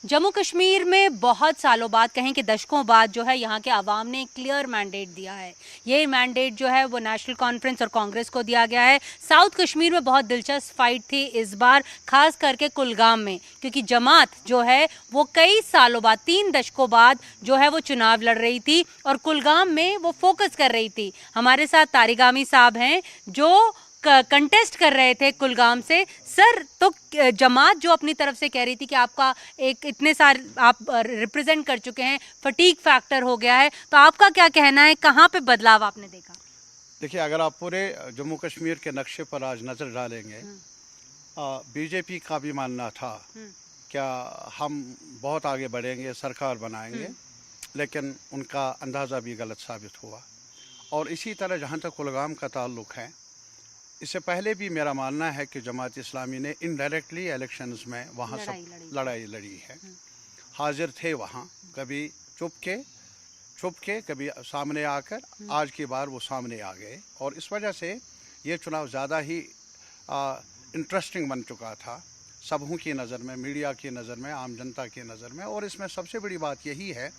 जम्मू कश्मीर में बहुत सालों बाद, कहें कि दशकों बाद जो है यहाँ के आवाम ने क्लियर मैंडेट दिया है। ये मैंडेट जो है वो नेशनल कॉन्फ्रेंस और कांग्रेस को दिया गया है। साउथ कश्मीर में बहुत दिलचस्प फाइट थी इस बार, खास करके कुलगाम में, क्योंकि जमात जो है वो कई सालों बाद, 3 दशकों बाद जो है वो चुनाव लड़ रही थी और कुलगाम में वो फोकस कर रही थी। हमारे साथ तारिक आमी साहब हैं जो कंटेस्ट कर रहे थे कुलगाम से। सर, तो जमात जो अपनी तरफ से कह रही थी कि आपका एक इतने सारे आप रिप्रेजेंट कर चुके हैं, फटीग फैक्टर हो गया है, तो आपका क्या कहना है, कहाँ पे बदलाव आपने देखा? देखिए, अगर आप पूरे जम्मू कश्मीर के नक्शे पर आज नज़र डालेंगे, बीजेपी का भी मानना था क्या हम बहुत आगे बढ़ेंगे, सरकार बनाएंगे, लेकिन उनका अंदाज़ा भी गलत साबित हुआ। और इसी तरह जहाँ तक कुलगाम का ताल्लुक़ है, इससे पहले भी मेरा मानना है कि जमात इस्लामी ने इनडायरेक्टली इलेक्शंस में वहाँ सब लड़ाई लड़ी है। हाजिर थे वहाँ, कभी छुप के कभी सामने आकर, आज की बार वो सामने आ गए और इस वजह से ये चुनाव ज़्यादा ही इंटरेस्टिंग बन चुका था सबों की नज़र में, मीडिया की नज़र में, आम जनता की नज़र में। और इसमें सबसे बड़ी बात यही है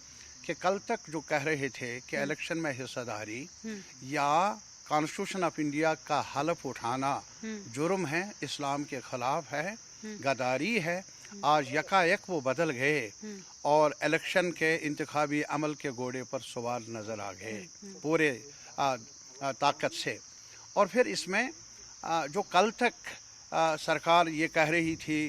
कि कल तक जो कह रहे थे कि इलेक्शन में हिस्सेदारी या कॉन्स्टिट्यूशन ऑफ इंडिया का हलफ उठाना जुर्म है, इस्लाम के ख़िलाफ़ है, गद्दारी है, आज यकायक वो बदल गए और इलेक्शन के इंतखाबी अमल के घोड़े पर सवार नज़र आ गए पूरे ताकत से। और फिर इसमें जो कल तक सरकार ये कह रही थी,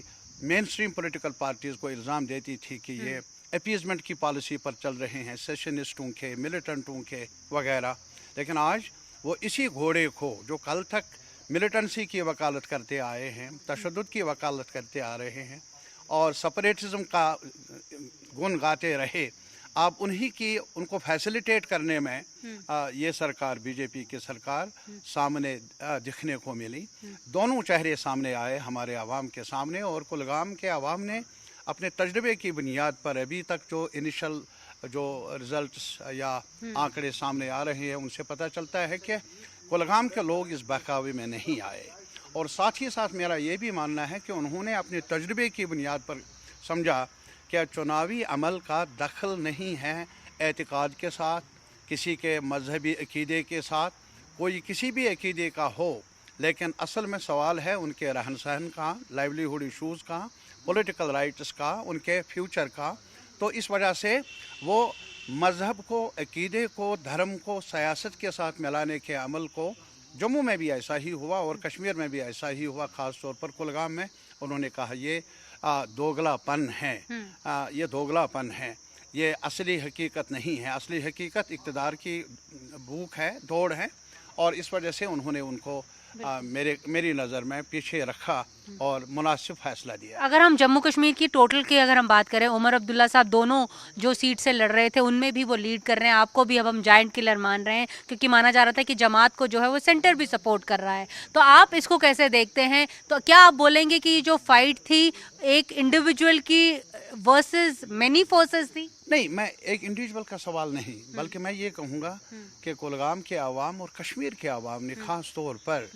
मेन स्ट्रीम पॉलिटिकल पार्टीज़ को इल्ज़ाम देती थी कि ये अपीज़मेंट की पॉलिसी पर चल रहे हैं, सेशनिस्टों के, मिलिटेंटों के वगैरह, लेकिन आज वो इसी घोड़े को जो कल तक मिलिटेंसी की वकालत करते आए हैं, तशद्दुद की वकालत करते आ रहे हैं और सेपरेटिज्म का गुण गाते रहे, आप उनको फैसिलिटेट करने में ये सरकार, बीजेपी की सरकार सामने दिखने को मिली। दोनों चेहरे सामने आए हमारे आवाम के सामने और कुलगाम के आवाम ने अपने तजर्बे की बुनियाद पर अभी तक जो इनिशियल जो रिजल्ट्स या आंकड़े सामने आ रहे हैं, उनसे पता चलता है कि कुलगाम के लोग इस बहकावे में नहीं आए। और साथ ही साथ मेरा ये भी मानना है कि उन्होंने अपने तजर्बे की बुनियाद पर समझा कि चुनावी अमल का दखल नहीं है एतिकाद के साथ, किसी के मजहबी अकीदे के साथ, कोई किसी भी अकीदे का हो, लेकिन असल में सवाल है उनके रहन सहन का, लाइवलीहुड इशूज़ का, पॉलिटिकल राइट्स का, उनके फ्यूचर का। तो इस वजह से वो मज़हब को, अकीदे को, धर्म को सियासत के साथ मिलाने के अमल को, जम्मू में भी ऐसा ही हुआ और कश्मीर में भी ऐसा ही हुआ, ख़ास तौर पर कुलगाम में उन्होंने कहा ये दोगलापन है, ये दोगलापन है, ये असली हकीकत नहीं है। असली हकीकत इक़्तिदार की भूख है, दौड़ है और इस वजह से उन्होंने उनको मेरी नज़र में पीछे रखा और मुनासिब फैसला दिया। अगर हम जम्मू कश्मीर की टोटल की अगर हम बात करें, उमर अब्दुल्ला साहब दोनों जो सीट से लड़ रहे थे उनमें भी वो लीड कर रहे हैं, आपको भी अब हम जायंट किलर मान रहे हैं, क्योंकि माना जा रहा था कि जमात को जो है वो सेंटर भी सपोर्ट कर रहा है। तो आप इसको कैसे देखते हैं? तो क्या आप बोलेंगे कि जो फाइट थी एक इंडिविजुअल की वर्सेस मेनी फोर्सेस थी? नहीं, मैं एक इंडिविजुअल का सवाल नहीं, बल्कि मैं ये कहूँगा कि कुलगाम के आवाम और कश्मीर के आवाम ने ख़ास तौर पर,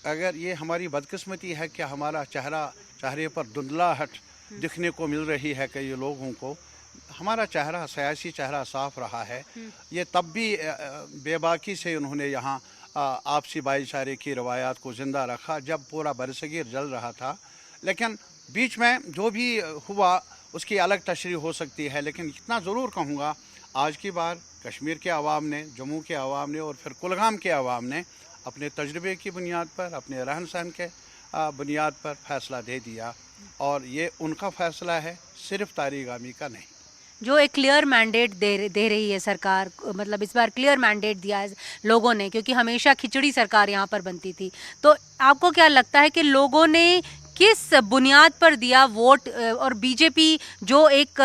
अगर ये हमारी बदकिस्मती है कि हमारा चेहरे पर धुंधलाहट दिखने को मिल रही है कई लोगों को, हमारा चेहरा, सियासी चेहरा साफ रहा है। ये तब भी बेबाकी से उन्होंने यहाँ आपसी भाईचारे की रवायात को ज़िंदा रखा जब पूरा बरसगीर जल रहा था, लेकिन बीच में जो भी हुआ उसकी अलग तशरीह हो सकती है। लेकिन इतना ज़रूर कहूँगा, आज की बार कश्मीर के आवाम ने, जम्मू के आवाम ने और फिर कुलगाम के आवाम ने अपने तजर्बे की बुनियाद पर, अपने रहन सहन के बुनियाद पर फैसला दे दिया और ये उनका फैसला है, सिर्फ तारिक आमी का नहीं। जो एक क्लियर मैंडेट दे रही है सरकार, मतलब इस बार क्लियर मैंडेट दिया है लोगों ने, क्योंकि हमेशा खिचड़ी सरकार यहाँ पर बनती थी। तो आपको क्या लगता है कि लोगों ने किस बुनियाद पर दिया वोट? और बीजेपी जो एक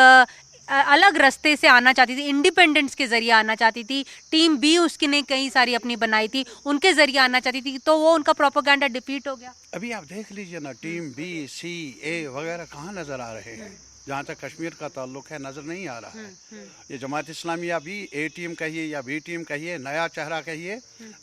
अलग रास्ते से आना चाहती थी, इंडिपेंडेंस के जरिए आना चाहती थी, टीम बी उसकी ने कई सारी अपनी बनाई थी, उनके जरिए आना चाहती थी, तो वो उनका प्रोपेगेंडा डिफीट हो गया। अभी आप देख लीजिए ना, टीम बी, सी, ए वगैरह कहाँ नज़र आ रहे हैं। जहाँ तक कश्मीर का ताल्लुक है, नज़र नहीं आ रहा है। ये जमात इस्लामिया भी ए टीम कहिए या बी टीम कहिए, नया चेहरा कहिए,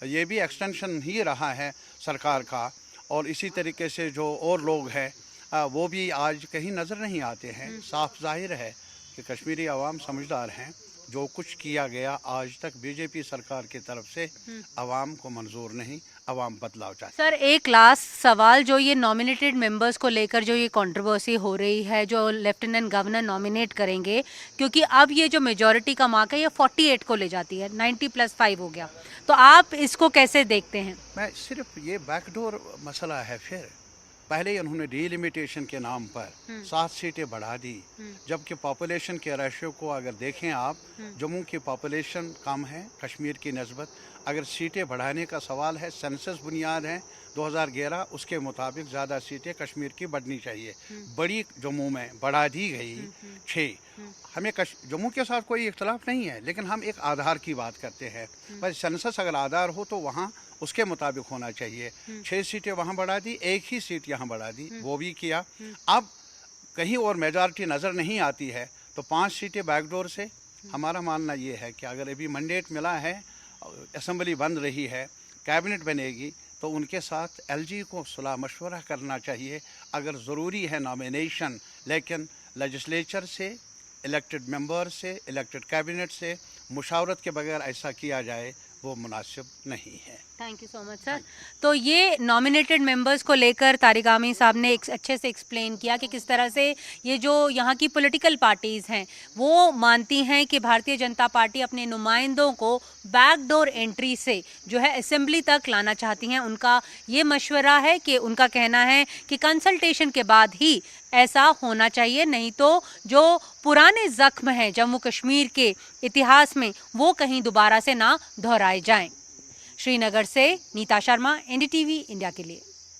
ये भी एक्सटेंशन ही रहा है सरकार का। और इसी तरीके से जो और लोग हैं वो भी आज कहीं नज़र नहीं आते हैं। साफ जाहिर है कि कश्मीरी अवाम समझदार हैं। जो कुछ किया गया आज तक बीजेपी सरकार की तरफ से अवाम को मंजूर नहीं, अवाम बदलाव चाहती। सर एक लास्ट सवाल, जो ये नॉमिनेटेड मेंबर्स को लेकर जो ये कंट्रोवर्सी हो रही है, जो लेफ्टिनेंट गवर्नर नॉमिनेट करेंगे, क्योंकि अब ये जो मेजॉरिटी का मार्क है ये 48 को ले जाती है, 90+5 हो गया, तो आप इसको कैसे देखते हैं? मैं सिर्फ ये बैकडोर मसला है। फिर पहले उन्होंने डीलिमिटेशन के नाम पर 7 सीटें बढ़ा दी, जबकि पॉपुलेशन के रेशियो को अगर देखें आप, जम्मू की पॉपुलेशन कम है कश्मीर की नस्बत। अगर सीटें बढ़ाने का सवाल है, सेंसस बुनियाद है 2011, उसके मुताबिक ज़्यादा सीटें कश्मीर की बढ़नी चाहिए। बड़ी जम्मू में बढ़ा दी गई 6। हमें जम्मू के साथ कोई इख्तलाफ नहीं है, लेकिन हम एक आधार की बात करते हैं। बस सेंसस अगर आधार हो तो वहाँ उसके मुताबिक होना चाहिए। 6 सीटें वहाँ बढ़ा दी, 1 ही सीट यहाँ बढ़ा दी, वो भी किया। अब कहीं और मेजॉरिटी नज़र नहीं आती है तो 5 सीटें बैकडोर से। हमारा मानना ये है कि अगर अभी मैंडेट मिला है, असेंबली बन रही है, कैबिनेट बनेगी, तो उनके साथ एलजी को सलाह मशवरा करना चाहिए। अगर ज़रूरी है नॉमिनेशन, लेकिन लेजिस्लेचर से, इलेक्टेड मेंबर से, इलेक्टेड कैबिनेट से मुशावरत के बगैर ऐसा किया जाए वो मुनासिब नहीं है। Thank you so much sir. तो ये नॉमिनेटेड मेंबर्स को लेकर तारिक आमीर साहब ने अच्छे से एक्सप्लेन किया कि किस तरह से ये जो यहाँ की पॉलिटिकल पार्टीज़ हैं वो मानती हैं कि भारतीय जनता पार्टी अपने नुमाइंदों को बैकडोर एंट्री से जो है असेंबली तक लाना चाहती हैं। उनका ये मशवरा है कि उनका कहना है कि कंसल्टेशन के बाद ही ऐसा होना चाहिए, नहीं तो जो पुराने ज़ख्म हैं जम्मू कश्मीर के इतिहास में वो कहीं दोबारा से ना दोहराए जाएं। श्रीनगर से नीता शर्मा, एनडीटीवी इंडिया के लिए।